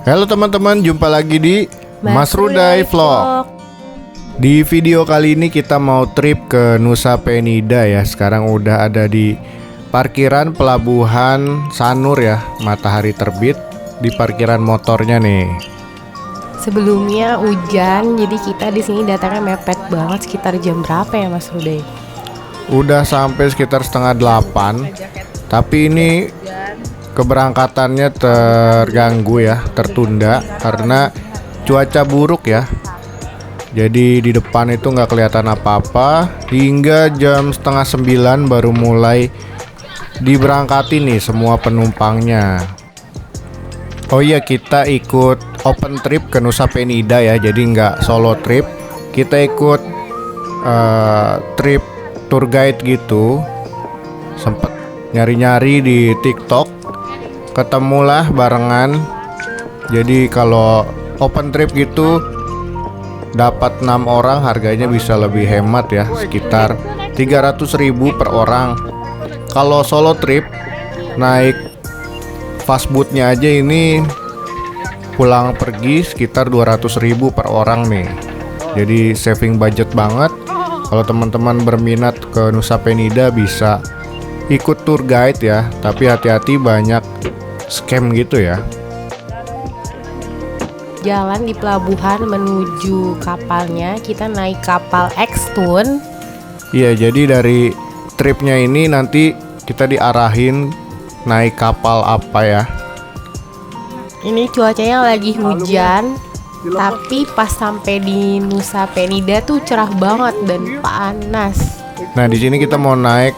Halo teman-teman, jumpa lagi di Mas Rudai Vlog. Di video kali ini kita mau trip ke Nusa Penida ya. Sekarang udah ada di parkiran pelabuhan Sanur ya, Matahari Terbit. Di parkiran motornya nih. Sebelumnya hujan, jadi kita di sini datangnya mepet banget. Sekitar jam berapa ya Mas Rudai? Udah sampai sekitar 7:30. Tapi ini keberangkatannya terganggu ya, tertunda karena cuaca buruk ya. Jadi di depan itu nggak kelihatan apa-apa hingga jam 8:30 baru mulai diberangkatin nih semua penumpangnya. Oh iya, kita ikut open trip ke Nusa Penida ya, jadi nggak solo trip. Kita ikut trip tour guide gitu. Sempet nyari-nyari di TikTok, ketemulah barengan. Jadi kalau open trip gitu dapat 6 orang, harganya bisa lebih hemat ya, sekitar 300.000 per orang. Kalau solo trip naik fastbootnya aja ini pulang pergi sekitar 200.000 per orang nih. Jadi saving budget banget. Kalau teman-teman berminat ke Nusa Penida bisa ikut tour guide ya, tapi hati-hati banyak scam gitu ya. Jalan di pelabuhan menuju kapalnya, kita naik kapal X-Tun. Iya, jadi dari tripnya ini nanti kita diarahin naik kapal apa ya. Ini cuacanya lagi hujan, tapi pas sampai di Nusa Penida tuh cerah banget dan panas. Nah, di sini kita mau naik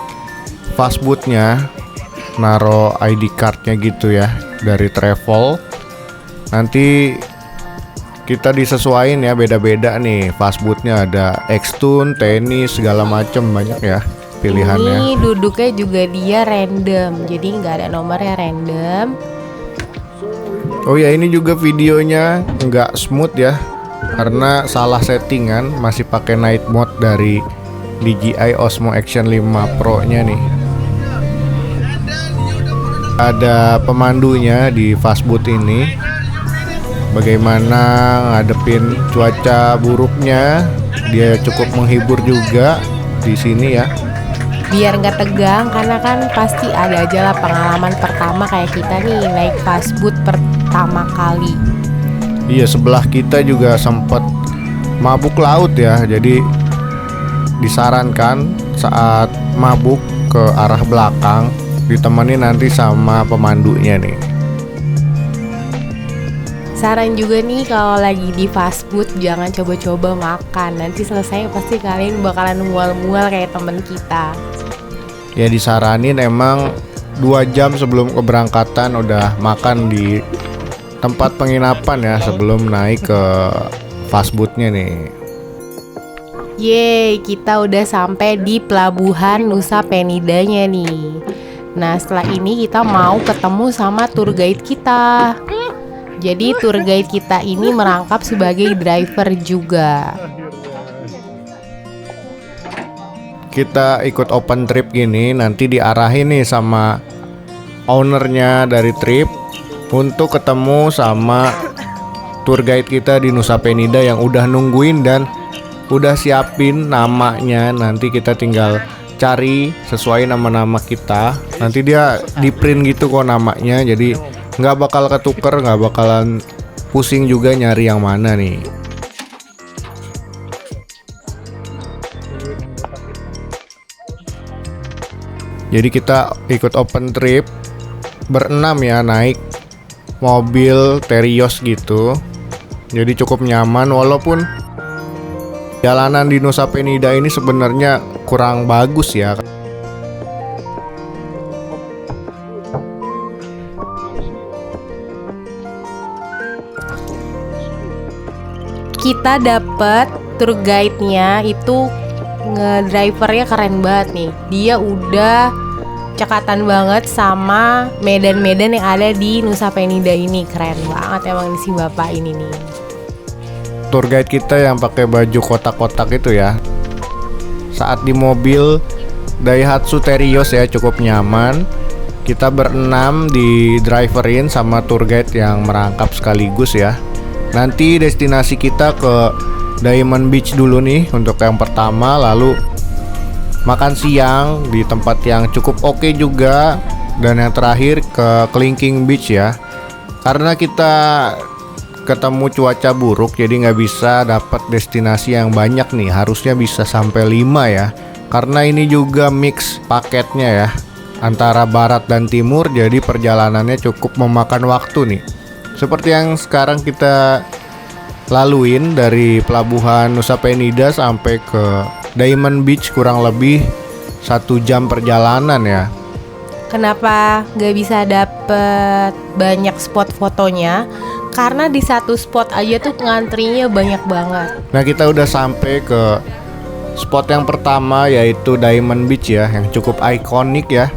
fastbootnya, naro ID cardnya gitu ya dari travel. Nanti kita disesuaiin ya, beda-beda nih fastbootnya, ada X-Tun, tenis, segala macem, banyak ya pilihannya. Ini duduknya juga dia random, jadi nggak ada nomornya, random. Oh ya, ini juga videonya nggak smooth ya, karena salah settingan, masih pakai night mode dari DJI Osmo Action 5 Pro nya nih. Ada pemandunya di fastboot ini, bagaimana ngadepin cuaca buruknya. Dia cukup menghibur juga di sini ya. Biar nggak tegang, karena kan pasti ada aja lah pengalaman pertama kayak kita nih naik fastboot pertama kali. Iya, sebelah kita juga sempat mabuk laut ya. Jadi disarankan saat mabuk ke arah belakang, ditemani nanti sama pemandunya nih. Saran juga nih, kalau lagi di fastboot jangan coba-coba makan. Nanti selesai pasti kalian bakalan mual-mual kayak temen kita. Ya disaranin emang 2 jam sebelum keberangkatan udah makan di tempat penginapan ya, sebelum naik ke fastbootnya nih. Yeay, kita udah sampai di pelabuhan Nusa Penidanya nih. Nah, setelah ini kita mau ketemu sama tour guide kita. Jadi tour guide kita ini merangkap sebagai driver juga. Kita ikut open trip gini, nanti diarahin nih sama ownernya dari trip untuk ketemu sama tour guide kita di Nusa Penida yang udah nungguin dan udah siapin namanya. Nanti kita tinggal cari sesuai nama-nama kita. Nanti dia di print gitu kok namanya, jadi nggak bakal ketuker, nggak bakalan pusing juga nyari yang mana nih. Jadi kita ikut open trip berenam ya, naik mobil Terios gitu. Jadi cukup nyaman, walaupun jalanan di Nusa Penida ini sebenarnya kurang bagus ya. Kita dapet tour guide-nya itu, ngedrivernya keren banget nih. Dia udah cekatan banget sama medan-medan yang ada di Nusa Penida ini. Keren banget emang si bapak ini nih. Tour guide kita yang pakai baju kotak-kotak itu ya. Saat di mobil Daihatsu Terios ya, cukup nyaman. Kita berenam di driverin sama tour guide yang merangkap sekaligus ya. Nanti destinasi kita ke Diamond Beach dulu nih untuk yang pertama, lalu makan siang di tempat yang cukup oke juga, dan yang terakhir ke Clinking Beach ya. Karena kita ketemu cuaca buruk jadi nggak bisa dapat destinasi yang banyak nih, harusnya bisa sampai 5 ya. Karena ini juga mix paketnya ya, antara barat dan timur, jadi perjalanannya cukup memakan waktu nih. Seperti yang sekarang kita laluin dari pelabuhan Nusa Penida sampai ke Diamond Beach kurang lebih 1 jam perjalanan ya. Kenapa nggak bisa dapet banyak spot fotonya? Karena di satu spot aja tuh ngantrinya banyak banget. Nah, kita udah sampai ke spot yang pertama, yaitu Diamond Beach ya, yang cukup ikonik ya.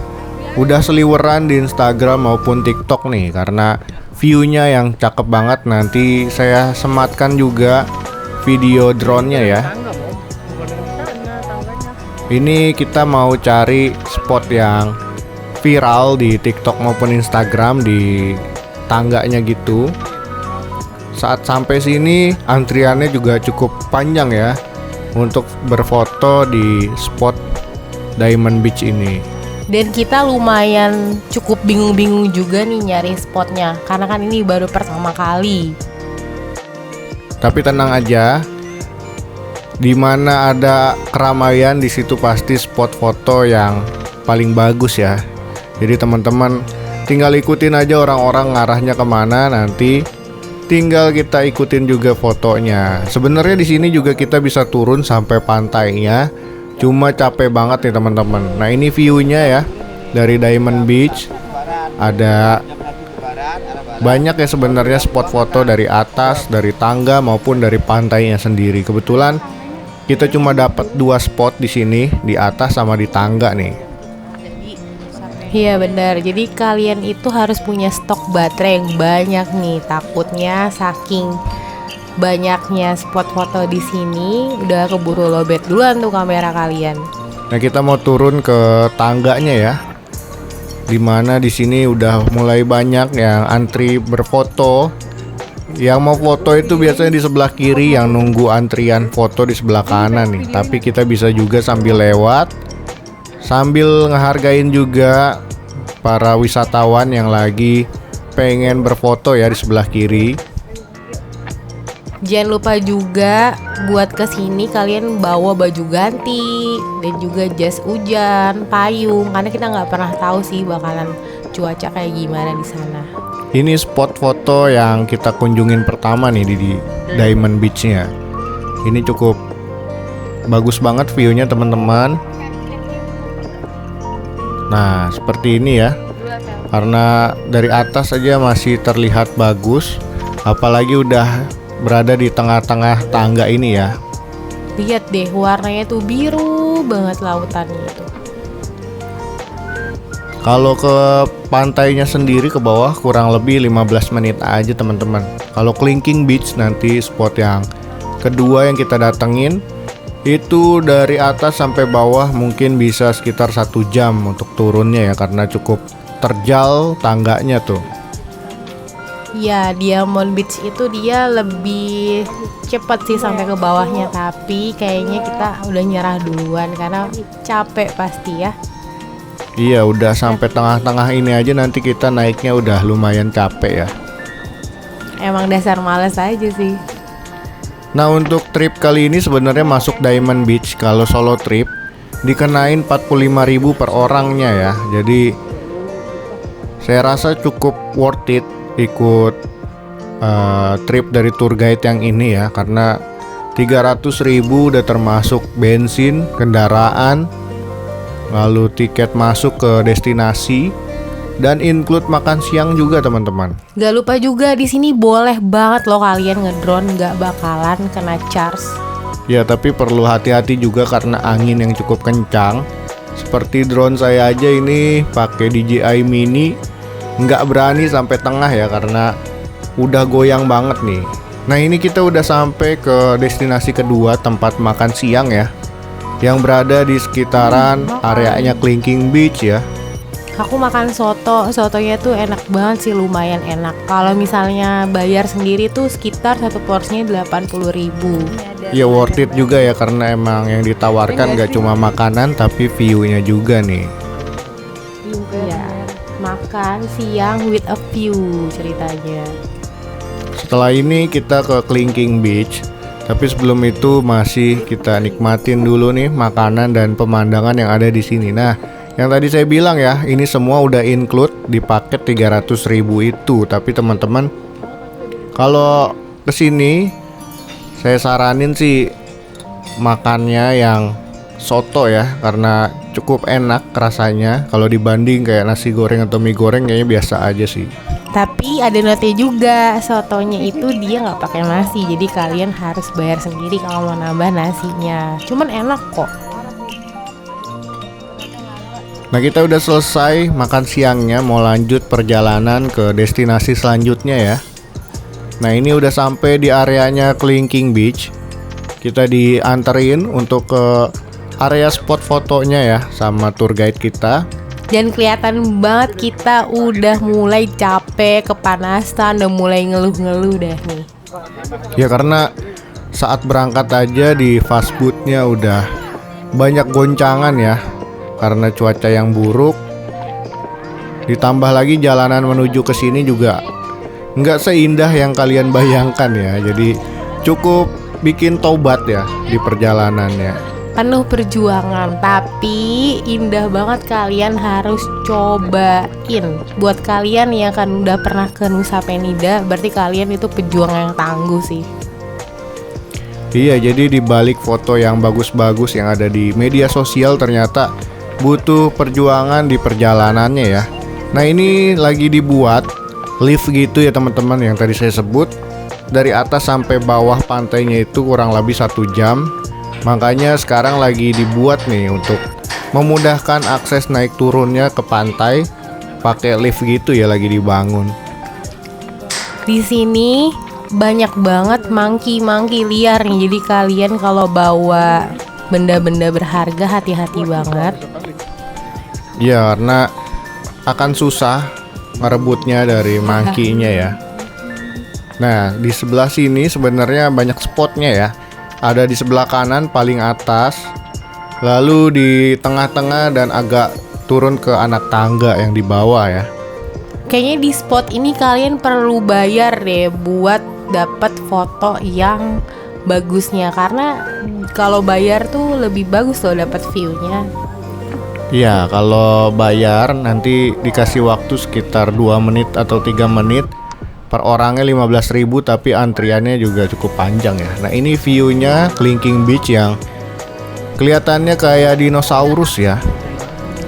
Udah seliweran di Instagram maupun TikTok nih, karena view-nya yang cakep banget. Nanti saya sematkan juga video drone-nya ya. Ini kita mau cari spot yang viral di TikTok maupun Instagram, di tangganya gitu. Saat sampai sini antriannya juga cukup panjang ya untuk berfoto di spot Diamond Beach ini. Dan kita lumayan cukup bingung-bingung juga nih nyari spotnya, karena kan ini baru pertama kali. Tapi tenang aja, di mana ada keramaian di situ pasti spot foto yang paling bagus ya. Jadi teman-teman tinggal ikutin aja orang-orang ngarahnya kemana, nanti tinggal kita ikutin juga fotonya. Sebenarnya di sini juga kita bisa turun sampai pantainya, cuma capek banget nih teman-teman. Nah, ini view-nya ya dari Diamond Beach. Ada banyak ya sebenarnya spot foto dari atas, dari tangga maupun dari pantainya sendiri. Kebetulan kita cuma dapat 2 spot di sini, di atas sama di tangga nih. Iya benar, jadi kalian itu harus punya stok baterai yang banyak nih. Takutnya saking banyaknya spot foto di sini udah keburu lobet duluan tuh kamera kalian. Nah, kita mau turun ke tangganya ya, dimana di sini udah mulai banyak yang antri berfoto. Yang mau foto itu biasanya di sebelah kiri, yang nunggu antrian foto di sebelah kanan nih. Tapi kita bisa juga sambil lewat, sambil ngehargain juga para wisatawan yang lagi pengen berfoto ya di sebelah kiri. Jangan lupa juga buat kesini kalian bawa baju ganti dan juga jas hujan, payung, karena kita nggak pernah tahu sih bakalan cuaca kayak gimana di sana. Ini spot foto yang kita kunjungin pertama nih di Diamond Beach-nya. Ini cukup bagus banget view-nya teman-teman. Nah, seperti ini ya. Karena dari atas aja masih terlihat bagus, apalagi udah berada di tengah-tengah tangga ini ya. Lihat deh, warnanya tuh biru banget lautannya itu. Kalau ke pantainya sendiri ke bawah kurang lebih 15 menit aja teman-teman. Kalau Clinking Beach nanti spot yang kedua yang kita datengin, itu dari atas sampai bawah mungkin bisa sekitar 1 jam untuk turunnya ya, karena cukup terjal tangganya tuh. Ya, Diamond Beach itu dia lebih cepat sih sampai ke bawahnya, tapi kayaknya kita udah nyerah duluan karena capek pasti ya. Iya, udah sampai tengah-tengah ini aja nanti kita naiknya udah lumayan capek ya. Emang dasar males aja sih. Nah, untuk trip kali ini sebenarnya masuk Diamond Beach kalau solo trip dikenain 45.000 per orangnya ya. Jadi saya rasa cukup worth it ikut trip dari tour guide yang ini ya, karena 300.000 udah termasuk bensin, kendaraan, lalu tiket masuk ke destinasi, dan include makan siang juga teman-teman. Gak lupa juga di sini boleh banget loh kalian ngedrone, gak bakalan kena charge. Ya, tapi perlu hati-hati juga karena angin yang cukup kencang. Seperti drone saya aja ini pakai DJI Mini, nggak berani sampai tengah ya karena udah goyang banget nih. Nah, ini kita udah sampai ke destinasi kedua, tempat makan siang ya, yang berada di sekitaran areanya Clinking Beach ya. Aku makan sotonya tuh enak banget sih, lumayan enak. Kalau misalnya bayar sendiri tuh sekitar satu porsinya 80.000. Ya worth it juga ya, karena emang yang ditawarkan gak cuma makanan tapi view-nya juga nih. Iya, makan siang with a view ceritanya. Setelah ini kita ke Clinking Beach. Tapi sebelum itu masih kita nikmatin dulu nih makanan dan pemandangan yang ada di sini. Nah, yang tadi saya bilang ya, ini semua udah include di paket 300.000 itu. Tapi teman-teman, kalau kesini saya saranin sih makannya yang soto ya, karena cukup enak rasanya. Kalau dibanding kayak nasi goreng atau mie goreng kayaknya biasa aja sih. Tapi ada notnya juga, sotonya itu dia nggak pakai nasi, jadi kalian harus bayar sendiri kalau mau nambah nasinya. Cuman enak kok. Nah, kita udah selesai makan siangnya, mau lanjut perjalanan ke destinasi selanjutnya ya. Nah, ini udah sampai di areanya Clinking Beach. Kita dianterin untuk ke area spot fotonya ya sama tour guide kita. Dan kelihatan banget kita udah mulai capek, kepanasan, udah mulai ngeluh-ngeluh dah nih. Ya karena saat berangkat aja di fast foodnya udah banyak goncangan ya, karena cuaca yang buruk. Ditambah lagi jalanan menuju ke sini juga nggak seindah yang kalian bayangkan ya. Jadi cukup bikin tobat ya di perjalanannya. Penuh perjuangan, tapi indah banget, kalian harus cobain. Buat kalian yang kan udah pernah ke Nusa Penida, berarti kalian itu pejuang yang tangguh sih. Iya, jadi di balik foto yang bagus-bagus yang ada di media sosial ternyata butuh perjuangan di perjalanannya ya. Nah, ini lagi dibuat lift gitu ya teman-teman, yang tadi saya sebut. Dari atas sampai bawah pantainya itu kurang lebih 1 jam. Makanya sekarang lagi dibuat nih untuk memudahkan akses naik turunnya ke pantai. Pakai lift gitu ya, lagi dibangun. Di sini banyak banget monkey liar nih. Jadi kalian kalau bawa benda-benda berharga hati-hati banget. Ya, karena akan susah merebutnya dari monkey-nya ya. Nah, di sebelah sini sebenarnya banyak spotnya ya. Ada di sebelah kanan paling atas, lalu di tengah-tengah dan agak turun ke anak tangga yang di bawah ya. Kayaknya di spot ini kalian perlu bayar deh buat dapat foto yang bagusnya, karena kalau bayar tuh lebih bagus loh dapat view-nya. Iya, kalau bayar nanti dikasih waktu sekitar 2 menit atau 3 menit. Per orangnya 15.000, tapi antriannya juga cukup panjang ya. Nah, ini view-nya Clinking Beach yang kelihatannya kayak dinosaurus ya.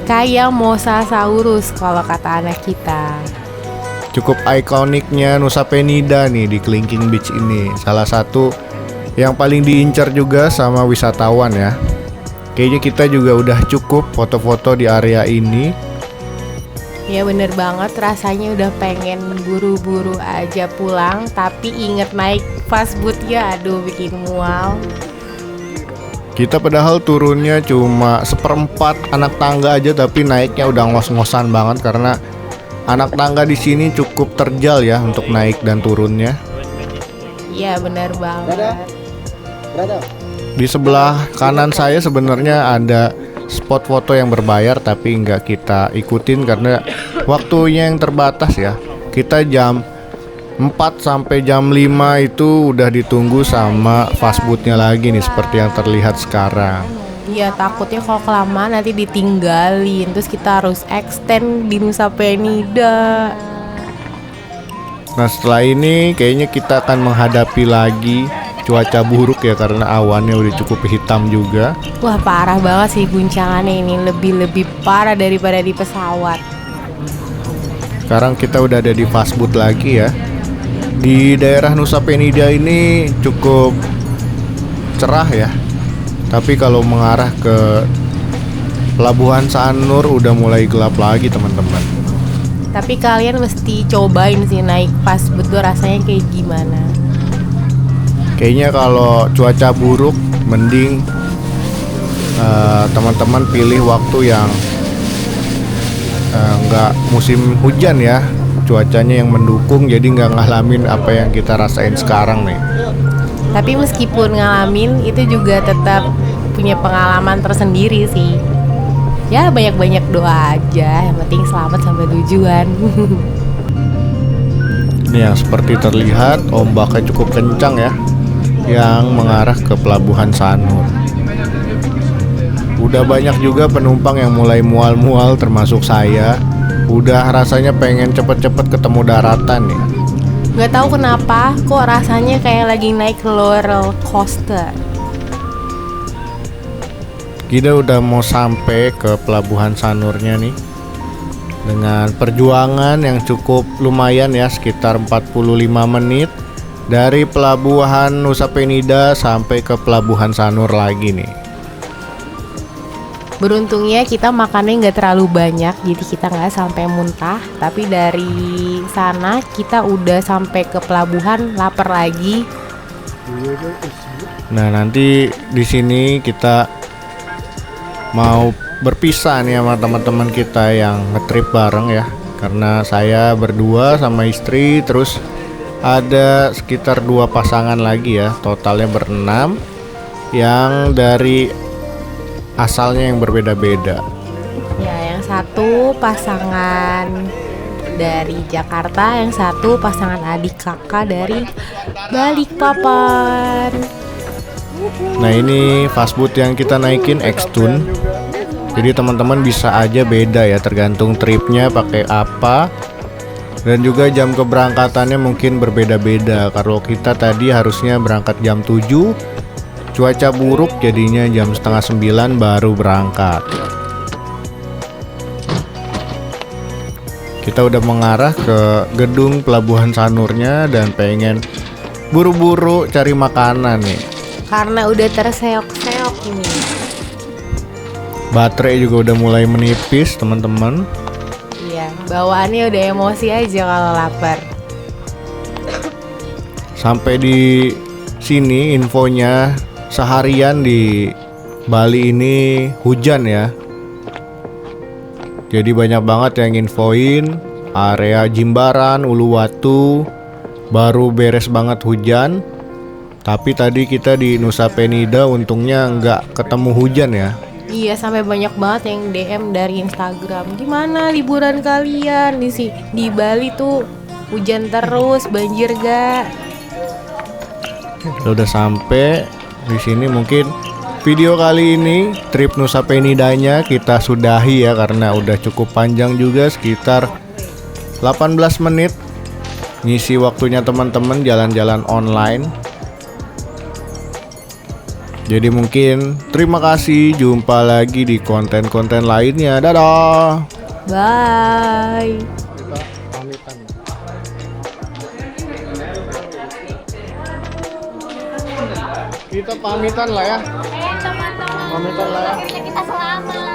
Kayak mosasaurus kalau kata anak kita. Cukup ikoniknya Nusa Penida nih di Clinking Beach ini. Salah satu yang paling diincar juga sama wisatawan ya. Kayaknya kita juga udah cukup foto-foto di area ini. Ya bener banget, rasanya udah pengen buru-buru aja pulang, tapi inget naik fast food ya, aduh bikin mual. Kita padahal turunnya cuma 1/4 anak tangga aja, tapi naiknya udah ngos-ngosan banget karena anak tangga di sini cukup terjal ya untuk naik dan turunnya. Iya bener banget. Di sebelah kanan saya sebenarnya ada spot foto yang berbayar, tapi nggak kita ikutin karena waktunya yang terbatas ya. Kita jam 4 sampai jam 5 itu udah ditunggu sama fast foodnya lagi nih, seperti yang terlihat sekarang. Iya, takutnya kalau kelamaan nanti ditinggalin, terus kita harus extend di Nusa Penida. Nah, setelah ini kayaknya kita akan menghadapi lagi cuaca buruk ya, karena awannya udah cukup hitam juga. Wah parah banget sih guncangannya ini, lebih parah daripada di pesawat. Sekarang kita udah ada di fast food lagi ya. Di daerah Nusa Penida ini cukup cerah ya. Tapi kalau mengarah ke Pelabuhan Sanur udah mulai gelap lagi teman-teman. Tapi kalian mesti cobain sih naik fast food tuh rasanya kayak gimana. Kayaknya kalau cuaca buruk mending teman-teman pilih waktu yang nggak musim hujan ya, cuacanya yang mendukung, jadi nggak ngalamin apa yang kita rasain sekarang nih. Tapi meskipun ngalamin itu juga tetap punya pengalaman tersendiri sih. Ya banyak-banyak doa aja, yang penting selamat sampai tujuan. Ini yang seperti terlihat ombaknya cukup kencang ya, yang mengarah ke Pelabuhan Sanur. Udah banyak juga penumpang yang mulai mual-mual termasuk saya. Udah rasanya pengen cepet-cepet ketemu daratan nih. Gak tahu kenapa, kok rasanya kayak lagi naik roller coaster. Kita udah mau sampai ke Pelabuhan Sanurnya nih, dengan perjuangan yang cukup lumayan ya, sekitar 45 menit dari Pelabuhan Nusa Penida sampai ke Pelabuhan Sanur lagi nih. Beruntungnya kita makannya nggak terlalu banyak, jadi kita nggak sampai muntah. Tapi dari sana kita udah sampai ke pelabuhan, lapar lagi. Nah, nanti di sini kita mau berpisah nih sama teman-teman kita yang ngetrip bareng ya, karena saya berdua sama istri, terus ada sekitar 2 pasangan lagi ya, totalnya berenam yang dari asalnya yang berbeda-beda. Ya, yang satu pasangan dari Jakarta, yang satu pasangan adik kakak dari Balikpapan. Nah, ini fastboot yang kita naikin X-Tune. Jadi teman-teman bisa aja beda ya, tergantung tripnya pakai apa. Dan juga jam keberangkatannya mungkin berbeda-beda. Kalau kita tadi harusnya berangkat jam 7, cuaca buruk jadinya jam setengah 9 baru berangkat. Kita udah mengarah ke gedung Pelabuhan Sanurnya dan pengen buru-buru cari makanan nih. Karena udah terseok-seok ini. Baterai juga udah mulai menipis teman-teman. Iya, bawaannya udah emosi aja kalau lapar. Sampai di sini infonya, seharian di Bali ini hujan ya. Jadi banyak banget yang infoin area Jimbaran, Uluwatu baru beres banget hujan. Tapi tadi kita di Nusa Penida untungnya nggak ketemu hujan ya. Iya, sampai banyak banget yang DM dari Instagram. Gimana liburan kalian di Bali tuh hujan terus, banjir gak? Udah sampai di sini, mungkin video kali ini trip Nusa Penidanya kita sudahi ya, karena udah cukup panjang juga, sekitar 18 menit ngisi waktunya teman-teman jalan-jalan online. Jadi mungkin terima kasih, jumpa lagi di konten-konten lainnya. Dadah. Bye. Kita pamitan lah ya. Teman-teman, Pamitan lah ya. kita selamat.